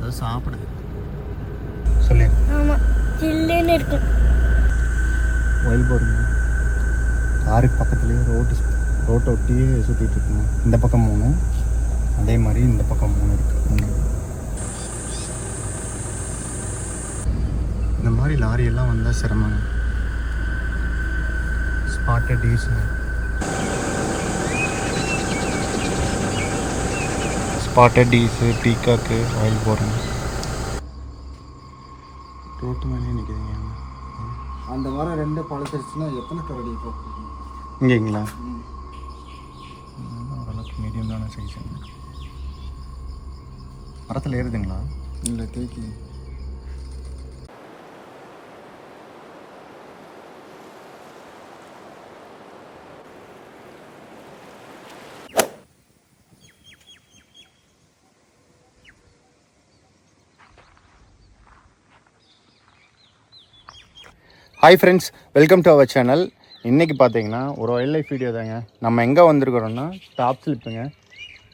அது சாப்பிடுது. சொல்லு. ஆமாம், சில்லுன்னு இருக்கும். ஒயில் போடுங்க. காருக்கு பக்கத்துலேயே ரோட்டை ஒட்டியே சுற்றிட்டு இருக்குங்க. இந்த பக்கம் 3, அதே மாதிரி இந்த பக்கம் 3 இருக்குது. இந்த மாதிரி லாரியெல்லாம் வந்தால் சிரமங்க. ஸ்பாட்டட் டீஸுங்க. ஸ்பாட்டட் டீஸு, பீக்காக்கு ஆயில் போடுறேங்க. ரோட்டு மேலே நிற்கிறீங்க. அந்த மரம் 2 பழுத்துருச்சுன்னா எத்தனை கரடி போகும்? இங்கேங்களா? ஓரளவுக்கு மீடியம் தானே சைஸுங்க. மரத்தில் ஏறுதுங்களா? இல்லை, தேக்கி. Hi friends, welcome to our channel. இன்றைக்கி பார்த்தீங்கன்னா ஒரு வைல்ட் லைஃப் வீடியோ தாங்க. நம்ம எங்கே வந்திருக்கிறோன்னா டாப் ஸ்லிப்புங்க.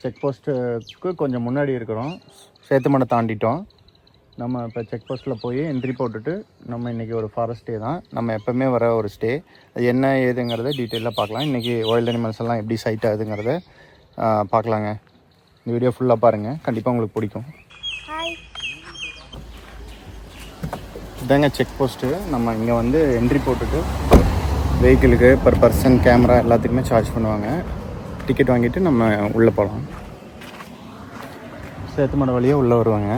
செக் போஸ்ட்டுக்கு கொஞ்சம் முன்னாடி இருக்கிறோம். சேத்துமடை தாண்டிட்டோம். நம்ம இப்போ செக் போஸ்ட்டில் போய் என்ட்ரி போட்டுட்டு நம்ம இன்றைக்கி ஒரு ஃபாரஸ்ட் டே தான். நம்ம எப்போவுமே வர ஒரு ஸ்டே. அது என்ன ஏதுங்கிறத டீட்டெயிலாக பார்க்கலாம். இன்றைக்கி வைல்ட் அனிமல்ஸ் எல்லாம் எப்படி சைட் ஆகுதுங்கிறத பார்க்கலாங்க. இந்த வீடியோ ஃபுல்லாக பாருங்கள், கண்டிப்பாக உங்களுக்கு பிடிக்கும். இதாங்க செக் போஸ்ட்டு. நம்ம இங்கே வந்து என்ட்ரி போட்டுட்டு வெஹிக்கிளுக்கு பர் பர்சன் கேமரா எல்லாத்துக்குமே சார்ஜ் பண்ணுவாங்க. டிக்கெட் வாங்கிட்டு நம்ம உள்ளே போகலாம். சேத்துமடை வழியாக உள்ளே வருவாங்க.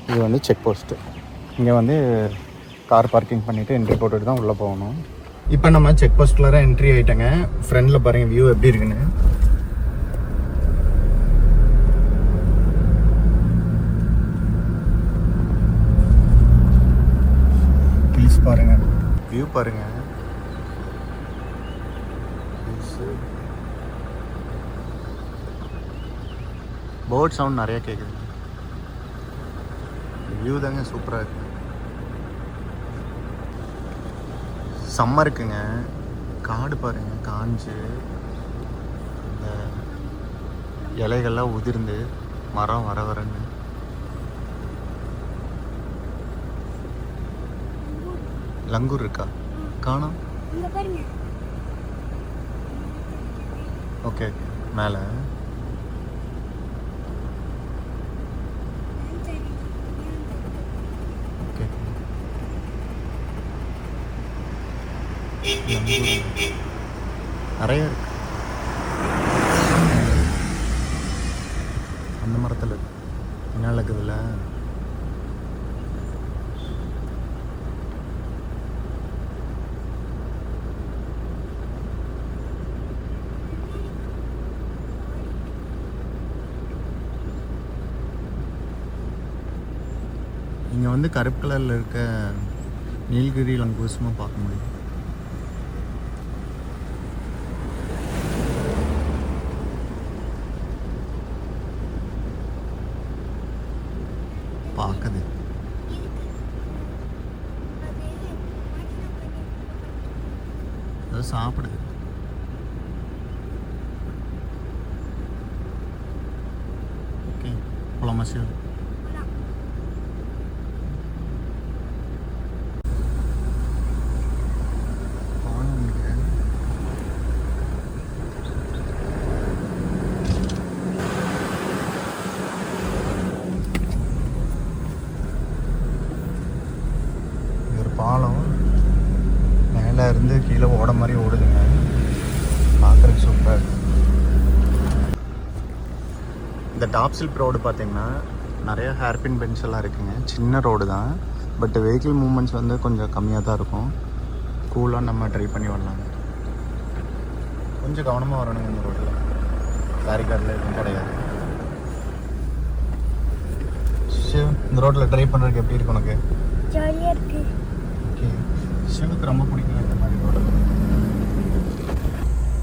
இது வந்து செக் போஸ்ட்டு. இங்கே வந்து கார் பார்க்கிங் பண்ணிவிட்டு என்ட்ரி போட்டுட்டு தான் உள்ளே போகணும். இப்போ நம்ம செக் போஸ்ட்டில் என்ட்ரி ஆகிட்டேங்க. ஃப்ரெண்டில் பாருங்கள் வியூ எப்படி இருக்குன்னு. பாருங்க, வியூ பாருங்க. போர்ட் சவுண்ட் நிறைய கேக்குது. வியூ தாங்க சூப்பரா இருக்கு. சம்மர் இருக்குங்க. காடு பாருங்க, காஞ்சு இந்த இலைகள்லாம் உதிர்ந்து மரம் வர வரன்னு. லங்கூர் இருக்கா? காணோம். ஓகே, மேலே ஓகே. நிறைய இருக்கு. அந்த மரத்தில் என்ன இருக்குதுல்ல. இங்கே வந்து கருப்பு கலரில் இருக்க நீலகிரி லங்கூஸுமா பார்க்க முடியும். பார்க்குது. அது சாப்பிடுது. ஓகே, போலாமா சார்? பாலம் மேலே இருந்து கீழே ஓட மாதிரி ஓடுதுங்க. பார்க்குறதுக்கு சூப்பராக இருக்கு. இந்த டாப் ஸ்லிப் ரோடு பார்த்தீங்கன்னா நிறைய ஹேர்பின் பென்ஸ் எல்லாம் இருக்குங்க. சின்ன ரோடு தான், பட் வெஹிக்கிள் மூவ்மெண்ட்ஸ் வந்து கொஞ்சம் கம்மியாக தான் இருக்கும். கூலாக நம்ம ட்ரை பண்ணி வரலாங்க. கொஞ்சம் கவனமாக வரணுங்க இந்த ரோட்டில். பேரிகார்டில் எதுவும் கிடையாது. இந்த ரோட்டில் ட்ரை பண்ணுறதுக்கு எப்படி இருக்கு உனக்கு? ஜாலியாக இருக்கு. சிவுக்கு ரொம்ப பிடிக்கும் இந்த மாதிரி ரோடு.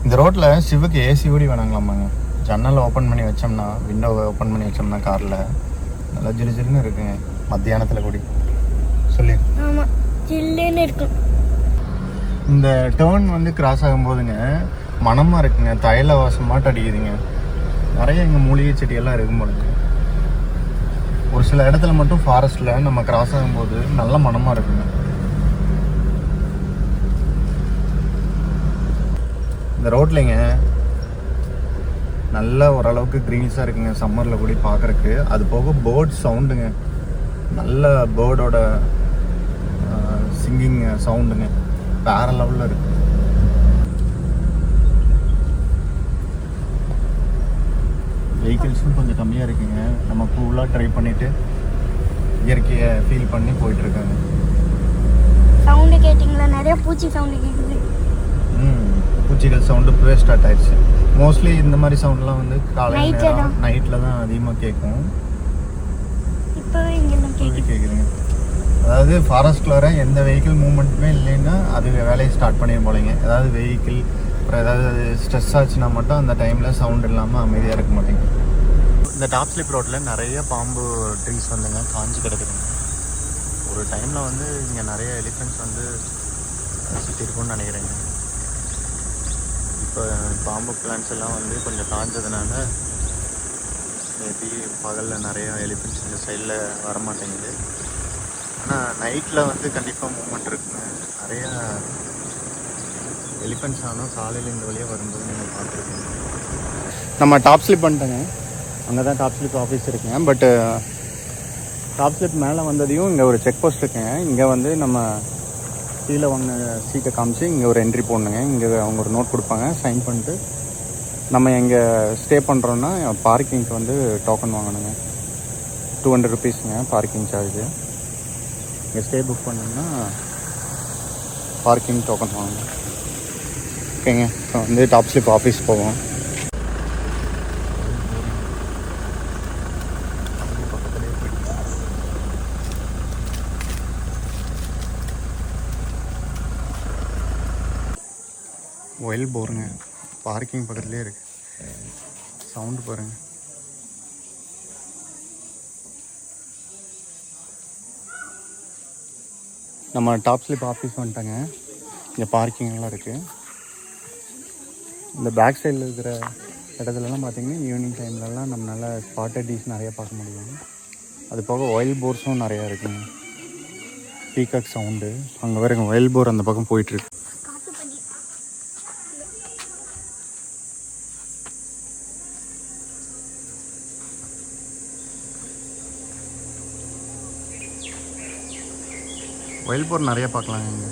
இந்த ரோட்டில் சிவுக்கு ஏசி ஓடி வேணாங்களாமாங்க. ஜன்னலை ஓப்பன் பண்ணி வச்சோம்னா, விண்டோவை ஓப்பன் பண்ணி வச்சோம்னா காரில் நல்லா ஜிலு ஜிலுன்னு இருக்குங்க மத்தியானத்தில் கூடி. சொல்லி. ஆமாம், ஜில்லுன்னு இருக்கும். இந்த டேர்ன் வந்து கிராஸ் ஆகும்போதுங்க மனமாக இருக்குங்க. தைல வாசம் மாட்டு அடிக்குதுங்க. நிறைய இங்கே மூலிகை செடியெல்லாம் இருக்கும் போதுங்க. ஒரு சில இடத்துல மட்டும் ஃபாரஸ்ட்டில் நம்ம கிராஸ் ஆகும்போது நல்ல மனமாக இருக்குங்க. இந்த ரோட்லைங்க நல்ல ஓரளவுக்கு க்ரீன்ஸாக இருக்குங்க சம்மரில் கூட பார்க்குறக்கு. அது போக பேர்ட் சவுண்டுங்க, நல்ல பேர்டோட சிங்கிங் சவுண்டுங்க வேறு லெவலில் இருக்குது. வெஹிக்கிள்ஸும் கொஞ்சம் கம்மியாக இருக்குங்க. நம்ம கூலாக ட்ரை பண்ணிவிட்டு இயற்கையை ஃபீல் பண்ணி போயிட்டுருக்காங்க. சவுண்டு கேட்டிங்களா? நிறைய பூச்சி சவுண்டு கேட்குது. பூச்சிகள் சவுண்டு இப்போவே ஸ்டார்ட் ஆயிடுச்சு. மோஸ்ட்லி இந்த மாதிரி சவுண்ட்லாம் வந்து காலையில் நைட்டில் தான் அதிகமாக கேட்கும். இப்போவே இங்கெல்லாம் கேட்குதுங்க. அதாவது ஃபாரஸ்ட்டில் வர எந்த வெஹிக்கிள் மூவ்மெண்ட்டுமே இல்லைன்னா அது வேலையை ஸ்டார்ட் பண்ணிடும் போலைங்க. ஏதாவது வெஹிக்கிள் அப்புறம் ஏதாவது ஸ்ட்ரெஸ் ஆச்சுன்னா மட்டும் அந்த டைமில் சவுண்ட் இல்லாமல் அமைதியாக இருக்க மாட்டேங்குது. இந்த டாப் ஸ்லிப் ரோட்டில் நிறைய பாம்பு ட்ரீஸ் வந்துங்க காஞ்சி கிடக்குதுங்க. ஒரு டைமில் வந்து இங்கே நிறைய எலிஃபென்ட்ஸ் வந்து சுற்றி இருக்கும்னு நினைக்கிறேங்க. இப்போ பாம்பு பிளான்ஸ் எல்லாம் வந்து கொஞ்சம் காஞ்சதுனால மேபி பகலில் நிறையா எலிஃபென்ட்ஸ் இந்த சைடில் வரமாட்டேங்குது. ஆனால் நைட்டில் வந்து கண்டிப்பாக மூவ்மெண்ட் இருக்குங்க. நிறையா எலிஃபென்ட்ஸ் ஆனால் காலையில் இந்த வழியாக வரும்போது நீங்கள் பார்த்துருக்கீங்க. நம்ம டாப் ஸ்லிப் பண்ணிட்டோங்க. அங்கே தான் டாப் ஸ்லிப் ஆஃபீஸ் இருக்குங்க. பட்டு டாப் ஸ்லிப் மேலே வந்ததையும் இங்கே ஒரு செக் போஸ்ட் இருக்குங்க. இங்கே வந்து நம்ம கீழே வாங்கின சீட்டை காமிச்சு இங்கே ஒரு என்ட்ரி போடணுங்க. இங்கே அவங்க ஒரு நோட் கொடுப்பாங்க, சைன் பண்ணிட்டு நம்ம எங்கே ஸ்டே பண்ணுறோன்னா பார்க்கிங்க்கு வந்து டோக்கன் வாங்கணுங்க. 200 rupeesங்க பார்க்கிங் சார்ஜு. இங்கே ஸ்டே புக் பண்ணோம்னா பார்க்கிங் டோக்கன் வாங்கணும். ஓகேங்க, இப்போ வந்து டாப் ஸ்லிப் ஆஃபீஸ் போவோம். ஒயில் போருங்க, பார்க்கிங் பக்கத்துலேயே இருக்கு. சவுண்டு பாருங்க. நம்ம டாப் ஸ்லிப் ஆஃபீஸ் வந்துட்டாங்க. இங்கே பார்க்கிங்லாம் இருக்குது. இந்த பேக் சைடில் இருக்கிற இடத்துலலாம் பார்த்திங்கன்னா ஈவினிங் டைம்லலாம் நம்மளால் ஸ்பாட்டட் டீஸ் நிறையா பார்க்க முடியும். அது போக ஒயில் போர்ஸும் நிறையா இருக்குங்க. பீகாக் சவுண்டு அங்கே வரைக்கும் ஒயில் போர் அந்த பக்கம் போயிட்டுருக்கு. ஒயில் போர் நிறையா பார்க்கலாங்க இங்கே.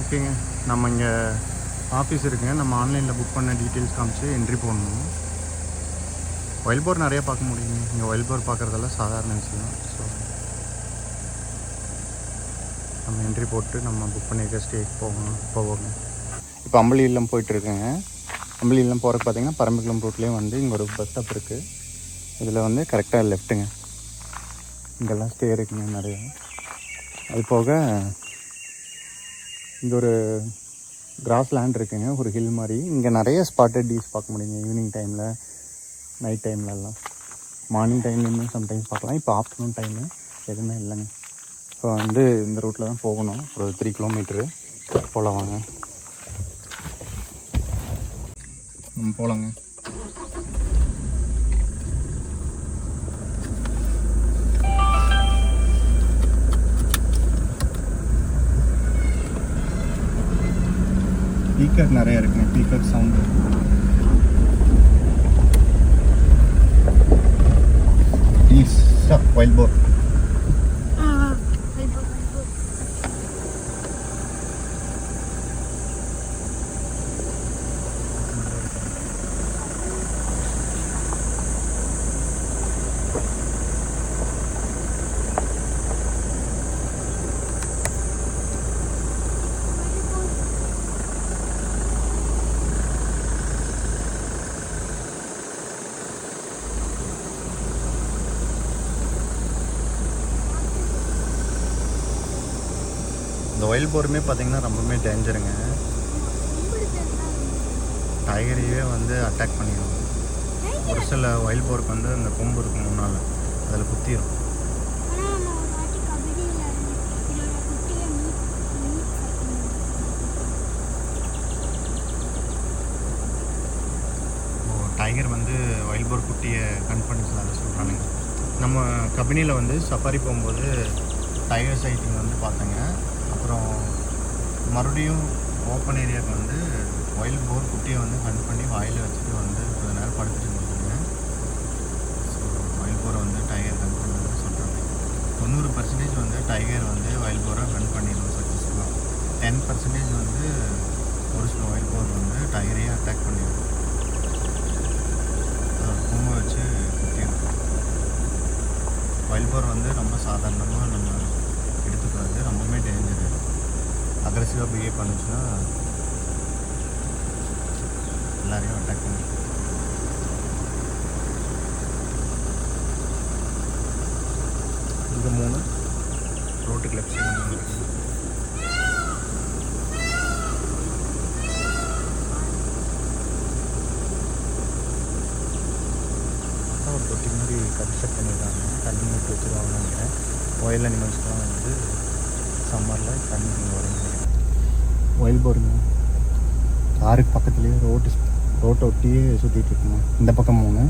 ஓகேங்க, நம்ம இங்கே ஆஃபீஸ் இருக்குங்க. நம்ம ஆன்லைனில் புக் பண்ண டீட்டெயில்ஸ் காமிச்சு என்ட்ரி போடணும். ஒயில் போர் நிறையா பார்க்க முடியுங்க. இங்கே ஒயில் போர் பார்க்குறதெல்லாம் சாதாரண விஷயம். ஸோ நம்ம என்ட்ரி போட்டு நம்ம புக் பண்ணியிருக்க ஸ்டேக்கு போவோங்க. இப்போ அம்பளி இல்லம் போயிட்டுருக்குங்க. அம்பளி இல்லம் போகிறக்கு பார்த்தீங்கன்னா பரம்பிக்குளம் ரோட்லேயும் வந்து இங்கே ஒரு பஸ் ஸ்டாப் இருக்குது. இதில் வந்து கரெக்டாக லெஃப்ட்டுங்க. இங்கெல்லாம் ஸ்டே இருக்குங்க நிறையா. அது போக இங்கே ஒரு கிராஸ் லேண்ட் இருக்குங்க, ஒரு ஹில் மாதிரி. இங்கே நிறைய ஸ்பாட்டட் டீஸ் பார்க்க முடியுங்க ஈவினிங் டைமில், நைட் டைம்லலாம். மார்னிங் டைம்லேயுமே சம்டைம்ஸ் பார்க்கலாம். இப்போ ஆஃப்டர்நூன் டைமு எதுவுமே இல்லைங்க. இப்போ வந்து இந்த ரூட்டில் தான் போகணும். ஒரு 3 கிலோமீட்டரு போகலாம் வாங்க. போகலாங்க. பீகாக் நிறையா இருக்குங்க. பீகாக் சவுண்டு வைல்ட் போர். இந்த ஒயில் போருமே பார்த்திங்கன்னா ரொம்பவுமே டேஞ்சருங்க. டைகரையே வந்து அட்டாக் பண்ணிடும். ஒரு சில ஒயில் போருக்கு வந்து அந்த கொம்பு இருக்கும் முன்னால், அதில் குத்திடும். டைகர் வந்து வைல்ட் போர் குட்டியை கன் பண்ணிச்சு அதை சொல்கிறானுங்க. நம்ம கபினியில் வந்து சஃபாரி போகும்போது டைகர் சைட்டிங் வந்து பார்த்தேங்க. அப்புறம் மறுபடியும் ஓப்பன் ஏரியாவுக்கு வந்து வைல்ட் போர் குட்டியை வந்து கன் பண்ணி வாயில் வச்சுட்டு வந்து கொஞ்ச நேரம் படுத்துட்டு இருந்துச்சுங்க. ஸோ வைல்ட் போரை வந்து டைகர் கன் பண்ணுன்னு சொல்கிறாங்க. 90% வந்து டைகர் வந்து வைல்ட் போரை கன் பண்ணிடும் சக்ஸஸ்ஃபுல்லாக. 10% வந்து ஒரு சில வைல்ட் போர் வந்து டைகரையே அட்டாக் பண்ணிடும். பூமை வச்சு குத்திடும். வைல்ட் போர் வந்து ரொம்ப சாதாரணமாக நம்ம எடுத்துக்கூடாது, ரொம்பவுமே டேஞ்சரு. அக்ரெசிவாக பிஹேவ் பண்ணுச்சுன்னா எல்லாரையும் அட்டாக் பண்ணி. இது 3 ரோட்டுக்கு லெஃப்ட் சைடு 3 இருக்குது. ஒரு தொட்டி மாதிரி கன்ஸ்ட்ரக்ட் பண்ணியிருக்காங்க. தண்ணி ஊற்றி வச்சுருவாங்கன்னு நினைக்கிறேன். ஒயல் அனிமல்ஸ்லாம் வந்து சம்மரில் தண்ணி இங்கே வரும்னு நினைக்கிறேன். ஒயில் போருங்க காருக்கு பக்கத்துலேயே ரோட்டை ஒட்டியே சுற்றிட்டு இருக்குங்க. இந்த பக்கம் 3,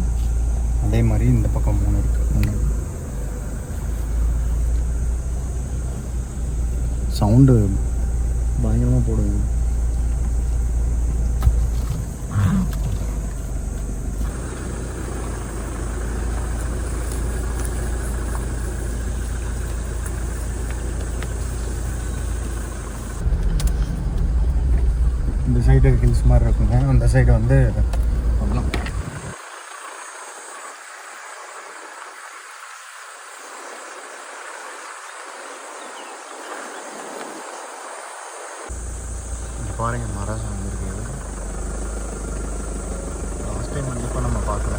அதே மாதிரி இந்த பக்கம் 3 இருக்குது முன்னாடி. சவுண்டு பயங்கரமாக போடுங்க. இந்த சைடு ஹில்ஸ் மாதிரி இருக்குங்க, அந்த சைடு வந்து பள்ளம். இங்கே பாருங்கள் மரம் வந்துருக்கு. லாஸ்ட் டைம் வந்தப்போ நம்ம பார்க்கல.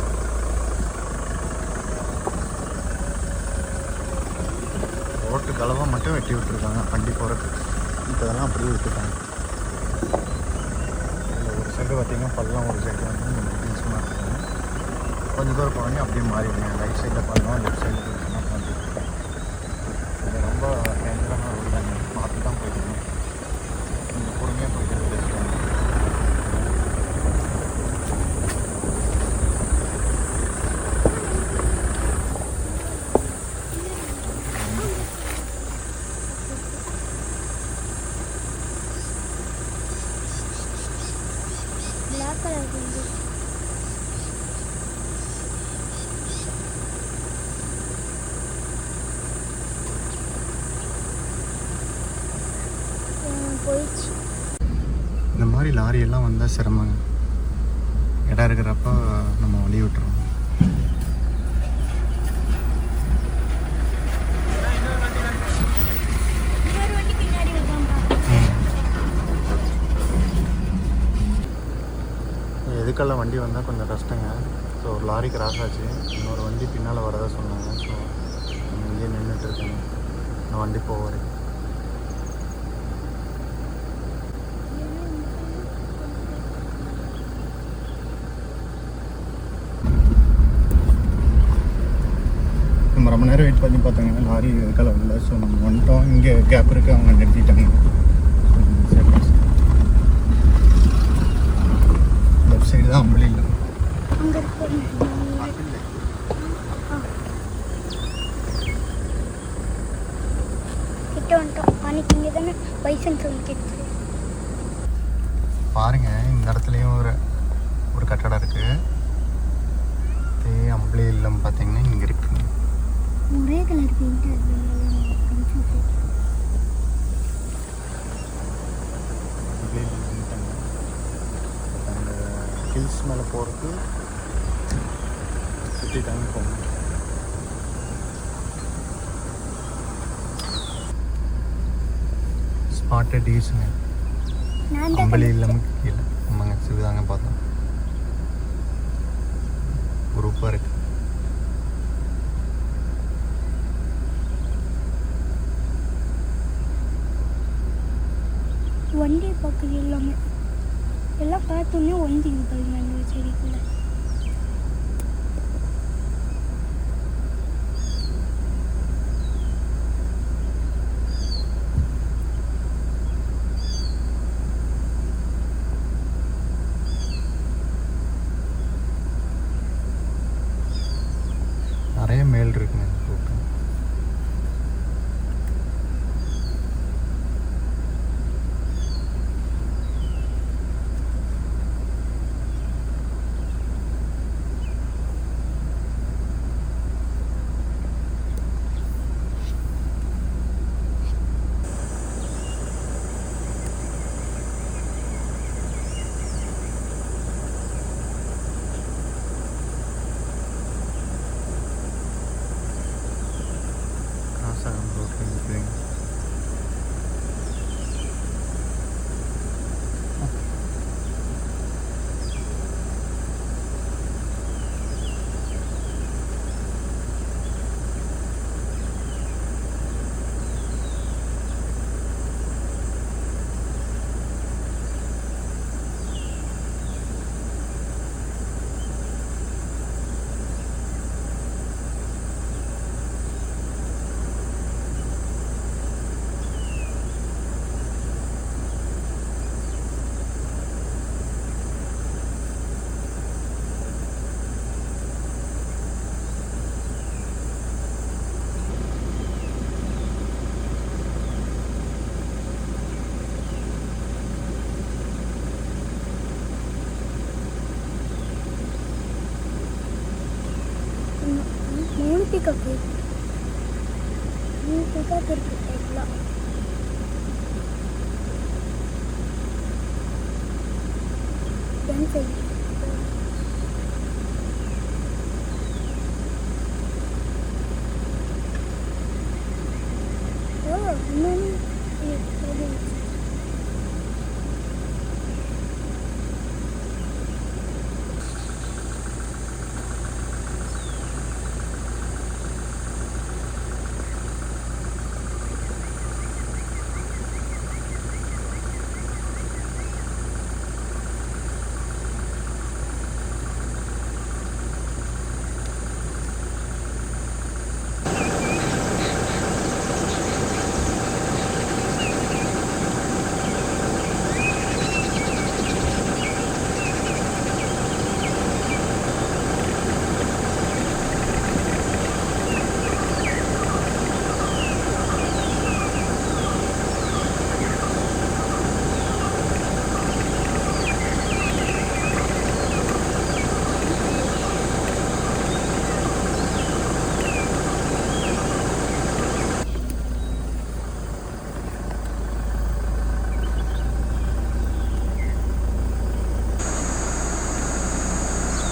ரோட்டு கலவை மட்டும் வெட்டி விட்டுருக்காங்க வண்டி போகிறதுக்கு. இப்போ இதெல்லாம் அப்படியே விட்டுருக்காங்க. ஒரு சைடு பார்த்திங்கன்னா பள்ளம், ஒரு சைடு வந்து ஹில்ஸ் மாதிரி இருக்கும். கொஞ்சம் தூரம் போனோடனே அப்படியே மாறிடுங்க. ரைட் சைடில் பள்ளம், லெஃப்ட் சைடில் ஹில்ஸ்னா பண்ணிட்டு. இது ரொம்ப டேஞ்சரான ரோடு தாங்க, பார்த்து தான் போயிடுங்க. கொஞ்சம் பொறுமையாக போய்ட்டு பெஸ்ட்டு. பிளாக் கலர் போயிடுச்சு. இந்த மாதிரி லாரியெல்லாம் வந்தால் சிரமங்க. இடம் இருக்கிறப்ப நம்ம வழி விட்டுறோம். இன்னொரு வண்டி பின்னாடி வருவாங்க. எதுக்கெல்லாம் வண்டி வந்தால் கொஞ்சம் கஷ்டங்க. ஸோ ஒரு லாரி கிராஸ் ஆச்சு, இன்னொரு வண்டி பின்னால் வரதா சொன்னாங்க. ஸோ நம்ம இங்கேயே நின்றுட்டு இருக்கேங்க, இந்த வண்டி போக வரைக்கும். நம்ம ரொம்ப நேரம் வெயிட் பண்ணி பார்த்தாங்க, லாரி எதுக்கெல்லாம் வரல. ஸோ நம்ம வந்துட்டோம். இங்கே கேப் இருக்குது, அவங்க நிறுத்திட்டாங்க. லெஃப்ட் சைடு தான் அம்பளி இல்லை. அங்கே இருக்கு. கிட்ட வந்துட்டோம். அன்னைக்கு இங்கே தானே பைசன் சொல்லி கேட்டு. பாருங்க, இந்த இடத்துலையும் ஒரு கட்டடம் இருக்குது. அம்பளி இல்லம் பார்த்தீங்கன்னா இங்கே இருக்குங்க. ஒரே கலர் பெயிண்ட். அந்த ஹில்ஸ் மேலே போகிறதுக்கு சுற்றிட்டாங்க போகணும். ஸ்பாட்டட் டீஸுங்க. அம்பளி இல்லாமல் கீழே ஆமாங்க, சிறுதாங்க பார்த்தோம். குரூப்பாக இருக்குது. வண்டி பார்க்குது எல்லாமே. எல்லாம் பார்த்தோன்னே ஒந்திங்க பாருங்க அந்த செடிக்குள்ள. பீகாக்கு பீகாக் இருக்கு எல்லாம். சரி இன்னொன்று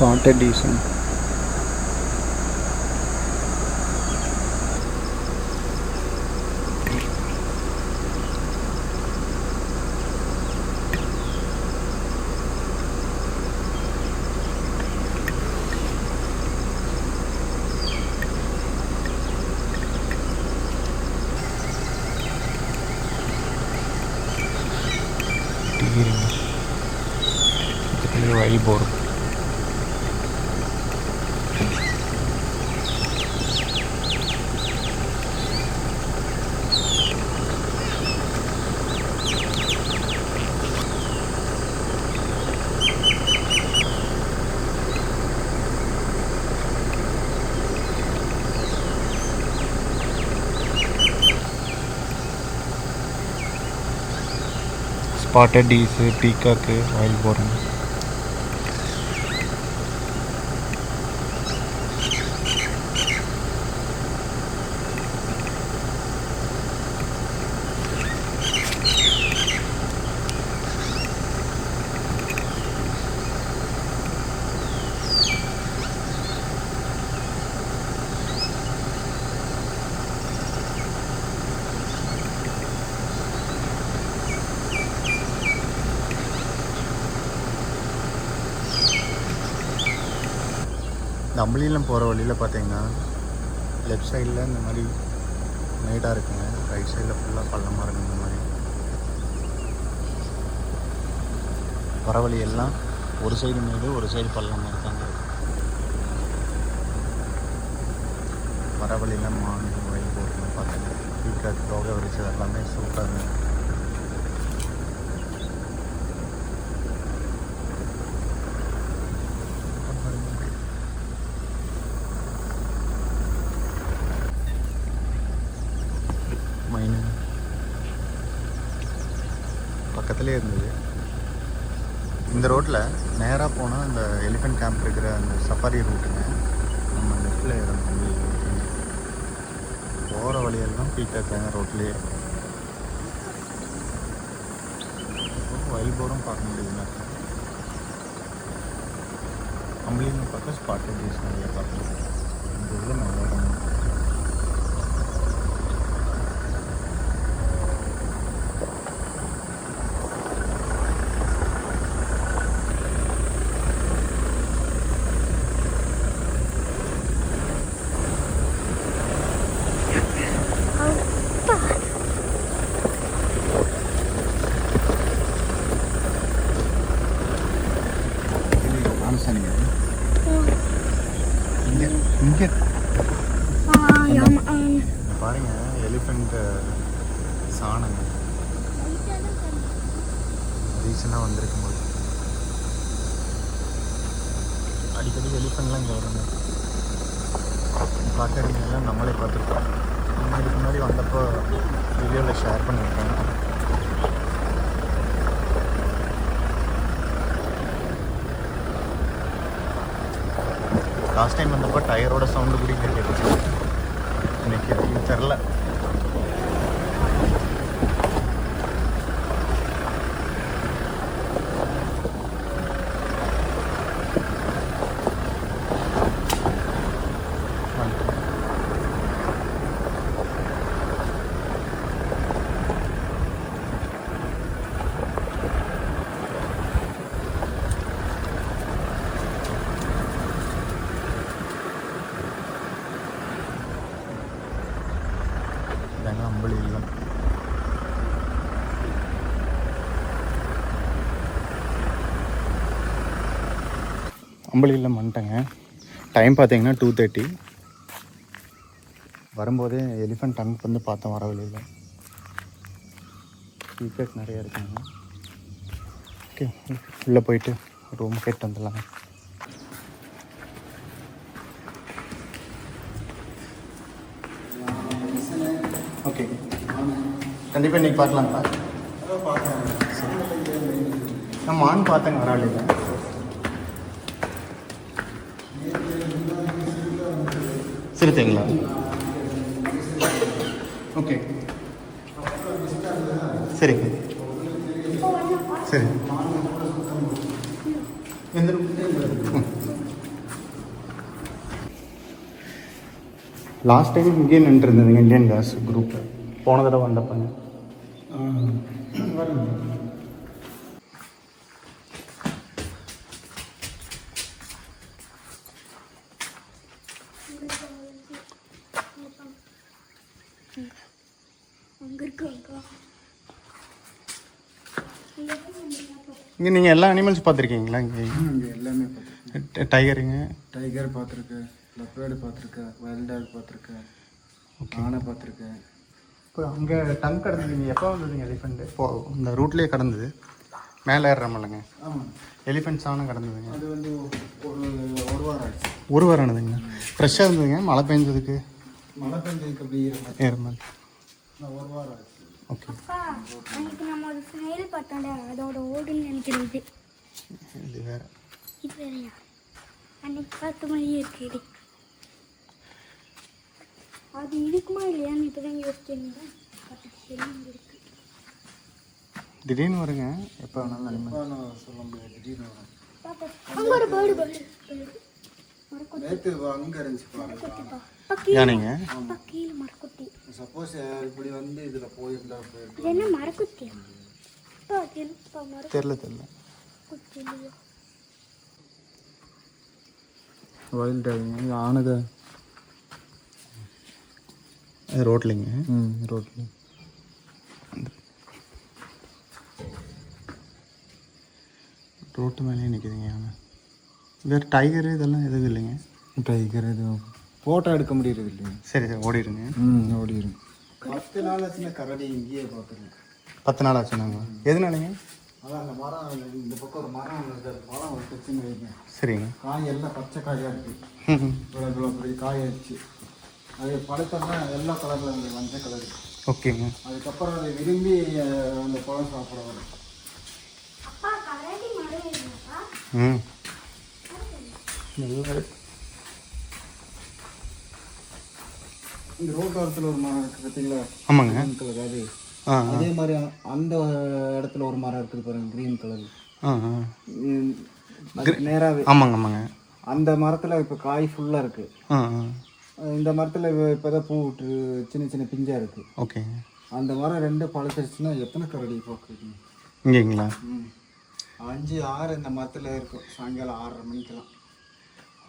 spotted decent. Wild boar. Spotted geese, peacock, wild boar. இந்த அம்பளியெல்லாம் போகிற வழியில் பார்த்தீங்கன்னா லெஃப்ட் சைடில் இந்த மாதிரி மேடாக இருக்குங்க, ரைட் சைடில் ஃபுல்லாக பள்ளமாக இருக்குங்க. இந்த மாதிரி வர வழியெல்லாம் ஒரு சைடு மேடு ஒரு சைடு பள்ளமாக இருக்காங்க. வர வழியெல்லாம் மான் வயல் போட்டு பார்த்தீங்கன்னா பீக்காக் தோகை வரிச்சது எல்லாமே சூப்பராக. பக்கத்துலேயே இருந்தது. இந்த ரோட்டில் நேராக போனால் அந்த எலிஃபென்ட் கேம்ப் இருக்கிற அந்த சஃபாரி ரூட்டுங்க. நம்ம லெஃப்டில் இறங்கி போகிற வழியெல்லாம் பீக்காக்காங்க ரோட்லேயே. வயல் போரும் பார்க்க முடியுதுங்க. அம்பளின்னு பார்க்க ஸ்பாட்டட் டீஸ் நிறைய பார்க்கலாம். இந்த இதில் நல்லா இடம். இங்கே பாருங்க எலிஃபெண்ட் சாணங்க ரீசனாக வந்திருக்கும் போது அடிக்கடி எலிஃபெண்ட்லாம் இங்கே வருங்க. பார்க்குறீங்கலாம் நம்மளே பார்த்துருக்கோம். இதுக்கு முன்னாடி வந்தப்போ வீடியோவில் ஷேர் பண்ணியிருக்கேன். லாஸ்ட் டைம் வந்தப்போ டயரோட சவுண்டு கூட கேட்டுச்சு. நிற்கிறது தெரில. அம்பளி இல்லம். அம்பளி இல்லம் வந்துட்டேங்க. டைம் பார்த்தீங்கன்னா 2:30. வரும்போதே எலிஃபண்ட் டங்க் வந்து பார்த்தோம் வர வழியில். சீக்ரெட் நிறைய இருக்குங்க. ஓகே, உள்ளே போயிட்டு ரூம் கேட்டு வந்துடலாம். ஓகே, கண்டிப்பாக இன்றைக்கி பார்க்கலாங்களா? நான் மான் பார்த்தேங்க வர வழியில். சிறுத்தைங்களா? ஓகே, சரிங்க. சரி, எந்த லாஸ்ட் டைம் இங்கேயே நின்றுருந்ததுங்க இந்தியன் கேஸ் குரூப் போன தடவை வந்தப்பங்க. இங்கே நீங்கள் எல்லா அனிமல்ஸ் பார்த்துருக்கீங்களா? இங்கே எல்லாமே பார்த்துருக்கேன். டைகருங்க, டைகர் பார்த்துருக்கேன், லெப்பர்டு பார்த்துருக்கேன், வைல்ட் டாக் பார்த்துருக்கேன், ஆனை பார்த்துருக்கேன். இப்போ அங்கே டங் கடந்தது எப்போ வந்ததுங்க எலிஃபெண்ட்டு? இப்போ இந்த ரூட்லேயே கடந்தது, மேலே ஏறுறமில்லங்க. ஆமாம், எலிஃபெண்ட்ஸ் ஆனும் கடந்ததுங்க. அது வந்து ஒரு வாரம் ஆச்சு. ஒரு வாரம் ஆனதுங்க. ஃப்ரெஷ்ஷாக இருந்ததுங்க மழை பெஞ்சதுக்கு. மழை பெஞ்சதுக்கு அப்படி ஏறுமாதிரி ஒரு வாரம் ஆச்சு. ஓகே, அப்பா அன்னைக்கு நம்ம ஒரு ஸ்னெயில் பார்த்தோம்ல, அதோட ஓடுன்னு நினைக்கிறது. இது வேறு. இது வேறையா? அன்னைக்கு 10 மணி இருக்குது. அது இருக்குமா இல்லையான்னு இப்போ தான் யோசிக்கிறீங்க. இருக்கு. திடீர்னு வருங்க, எப்போ வேணாலும் அனிமல். நான் சொல்ல முடியாது, திடீர்னு வரும். அங்கே ஒரு பேர்டு நேற்று அங்கே இருந்துச்சு பாருங்க. யானைங்க? கீழே மரக்குட்டி. சப்போஸ் இப்படி வந்து இதில் போயிருந்தா போயிருக்கு. இது என்ன மரக்குட்டியா? தெரில தெரில. குட்டி இல்லையா? வைல்ட் டாகுங்க, ஆனது ரோட்லிங்க. ரோட்ல ரோட்டு மேலேயே நிற்குதுங்க யானை. வேறு டைகரு இதெல்லாம் எதுவும் இல்லைங்க. டைகர் எதுவும் ஃபோட்டோ எடுக்க முடியறது இல்லைங்க. சரி சரி, ஓடிடுங்க. ஓடிடும். 10 நாள் ஆச்சுன்னா கரடி இங்கேயே பார்த்துருங்க. 10 நாள் ஆச்சுனாங்க. எதுனாலங்க? அதான் அந்த மரம், இந்த பக்கம் ஒரு மரம் இருக்குது, மரம் வச்சுன்னு வைங்க. சரிங்க. காய் எல்லாம் பச்சை காயாக இருக்குது. இவ்வளோ பெரிய காய் ஆயிடுச்சு. அது பழுத்தோம்னா எல்லோ கலரில் அந்த மஞ்சள் கலரு. ஓகேங்க. அதுக்கப்புறம் அதை விரும்பி அந்த பழம் சாப்பிட வரும். ம், நல்லா இருக்கு. இந்த ரோட்டோரத்தில் ஒரு மரம் இருக்குது பார்த்தீங்களா? ஆமாங்க. Green colour. அது அதே மாதிரி அந்த இடத்துல ஒரு மரம் இருக்குது பாருங்க, கிரீன் கலர். நேராகவே. ஆமாங்க ஆமாங்க. அந்த மரத்தில் இப்போ காய் ஃபுல்லாக இருக்குது. இந்த மரத்தில் இப்போ தான் பூ விட்டு சின்ன சின்ன பிஞ்சாக இருக்குது. ஓகேங்க. அந்த மரம் 2 பழுத்துருச்சுன்னா எத்தனை கரடி பார்க்குறீங்க? இங்கேங்களா? 5 6 இந்த மரத்தில் இருக்கும். சாயங்காலம் 6:30 மணிக்கெல்லாம்.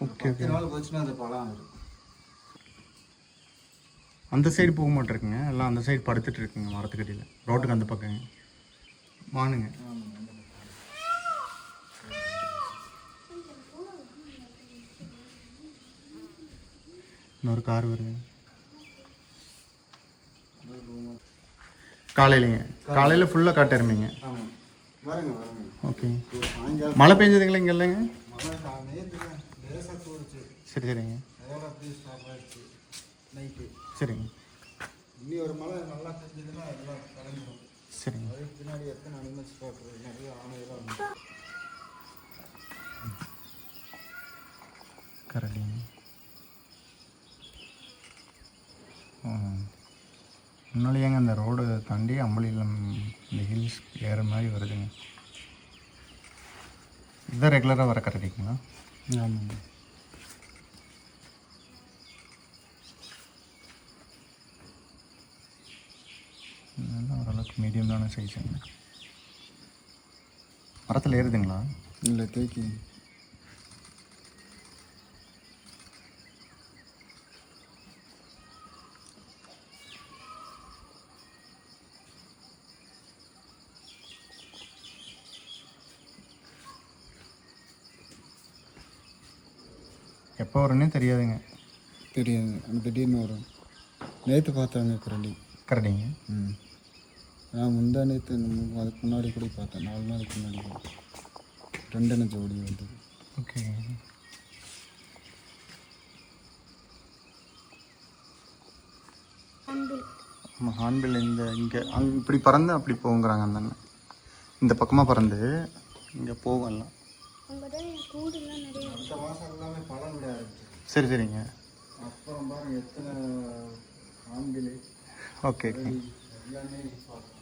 Okay okay. 10 நாள் போச்சுன்னா அது பழம் வரும். அந்த சைடு போக மாட்டிருக்குங்க, எல்லாம் அந்த சைடு படுத்துட்டு இருக்குங்க மரத்துக்கடியில், ரோட்டுக்கு அந்த பக்கங்க. வானுங்க. இன்னொரு கார் வருங்க. காலையிலங்க, காலையில் ஃபுல்லாக காட்டிருமீங்க. ஆமாம், வரங்க வரங்க. ஓகே. சாயங்காலம் மழை பெஞ்சதுங்களா இங்கே இல்லைங்க? மழை நேற்று லேசாக தூரிச்சு. சரி சரிங்க. அதோட அப்படியே ஸ்டாப் ஆகிடுச்சு நைட்டு. சரிங்க. இன்னி ஒரு மழை நல்லா பெஞ்சதுன்னா எல்லாம் கலந்துடும். சரிங்க. அதுக்கு பின்னாடி எத்தனை அனிமல்ஸ் பார்க்குறது, நிறைய ஆணையெல்லாம் வந்து கரடிங்க. முன்னாடியேங்க அந்த ரோடு தாண்டி அம்பளியில் இந்த ஹில்ஸ் ஏற மாதிரி வருதுங்க. இதான் ரெகுலராக வர கரடிங்களா? ஆமாங்க. இதெல்லாம் ஓரளவுக்கு மீடியமான சைஸுங்க. மரத்தில் ஏறுதுங்களா? இல்லை தேக்கி. எப்போ வரும்னே தெரியாதுங்க. தெரியாது, அந்த திடீர்னு வரும். நேற்று பார்த்தாங்க கரடி. கரடிங்க. நான் முந்தா நேற்று அதுக்கு முன்னாடி கூட பார்த்தேன், 4 நாளைக்கு முன்னாடி கூட 2 ஜோடி வந்தது. ஓகே. ஆமாம், ஹார்ன்பில் இங்கே இப்படி பறந்து அப்படி போகுங்கிறாங்க. அந்த அண்ணன் இந்த பக்கமாக பறந்து இங்கே போகும் எல்லாம். அங்கே தான் கூடுலாம் நிறைய. அடுத்த மாதம் எல்லாமே பழம் விட ஆரம்பிச்சு. சரி சரிங்க. அப்புறம் பாருங்க எத்தனை ஆண்களே ஓகே ஓகே. எல்லாமே பார்க்கலாம்.